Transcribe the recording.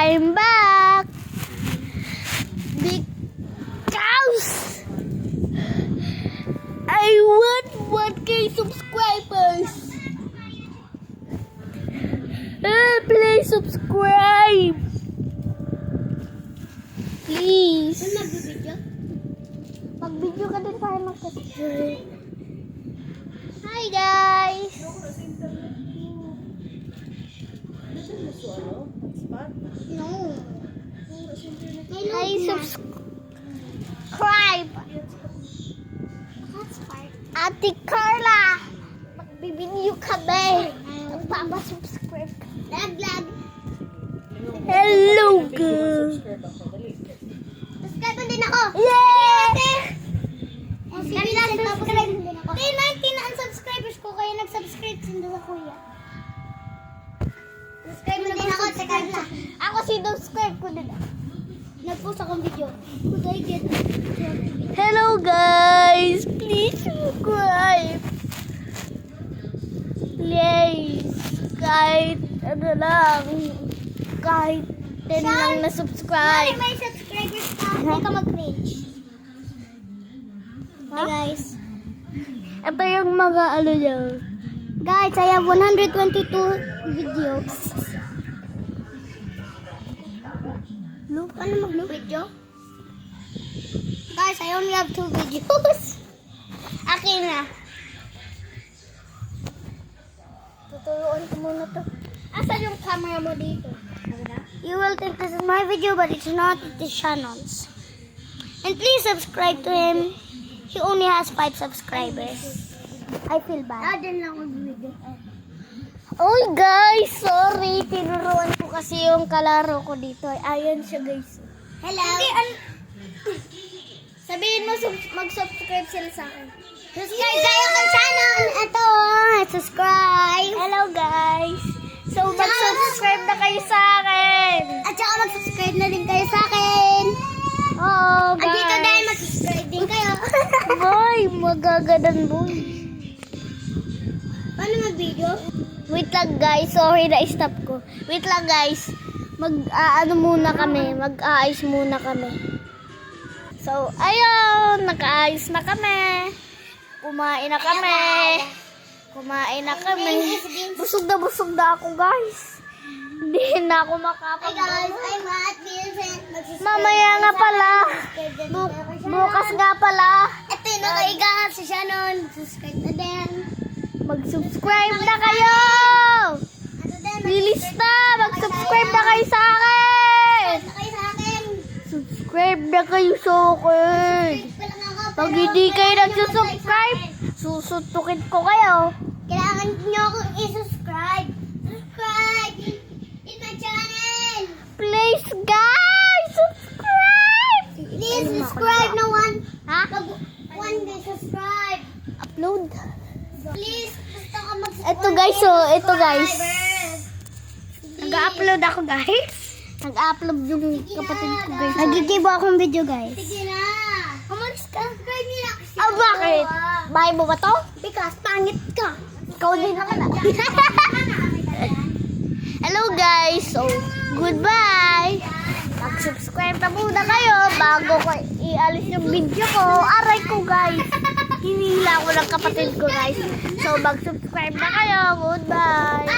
I'm back because I want 1K subscribers. Please subscribe. Please. Mag-video ka din tayo mag-subscribe. Hi guys. No. Hi, subscribe. Ate Carla, magbibideo kami. Magpapasubscribe ka. Lag. Hello, girl. Subscribe din ako. Yay! Subscribe din ako. 19 na ang subscribers ko, kaya nag-subscribe din sa kuya. Subscribe din ako, Ate Carla. Ako subscribe ko din ako. Nag-post akong video. Could I get hello guys, please subscribe. Please, kahit ano lang, kahit 10 lang na subscribe. May subscribers ka, hindi ka mag-cringe. Hi guys. Ito yung mga ano niya. Guys, I have 122 videos. Look, ano mag-video? Guys, I only have 2 videos. Akin na. Tuturuan ko muna to. Asan yung camera mo dito? You will think this is my video, but it's not. It is Shannon's. And please subscribe to him. He only has 5 subscribers. I feel bad. Lang mag-video. Oy guys, sorry. Tinuruan ko kasi yung kalaro ko dito. Ayan siya guys. Hello. Sabihin mo mag-subscribe sila sa akin. Subscribe kayo kay channel. Ito, subscribe. Hello guys. So mag-subscribe na kayo sa akin. At saka mag-subscribe na din kayo sa akin. Oo guys. At dito dahil mag-subscribe din kayo. Boy, magagadan boy. Paano mag-video? Wait lang guys, sorry na stop ko. Wait lang guys. Mag-aayos muna kami. So, ayun, nakaayos na kami. Kumain na kami. Busog na ako guys. Hindi na ako makapag-vlog. Mamaya nga pala. Bukas nga pala. Ito yung nakaigahan si Shannon. Subscribe na din. Mag-subscribe na kayo! Bilis na! Mag-subscribe na kayo sa akin! Subscribe na kayo sa akin! Pag hindi kayo nag-subscribe, susuntukin ko kayo. Kailangan nyo akong i-subscribe. Subscribe! In my channel! Please guys! Subscribe! Please subscribe na one. Ha? One day subscribe. Upload. Please, gusto ka mag-subscribe. Ito guys. Nag-upload ako guys. Nag-upload yung kapatid ko guys. Nagigibo akong video guys. Sige na. Umalis ka. Bakit? Bahay mo ba to? Because pangit ka. Ikaw din naman. Hello guys. So, goodbye. Mag-subscribe na muna kayo bago ko ialis yung video ko. Aray ko guys. Hinihila ko ng kapatid ko guys. So mag-subscribe na kayo. Goodbye.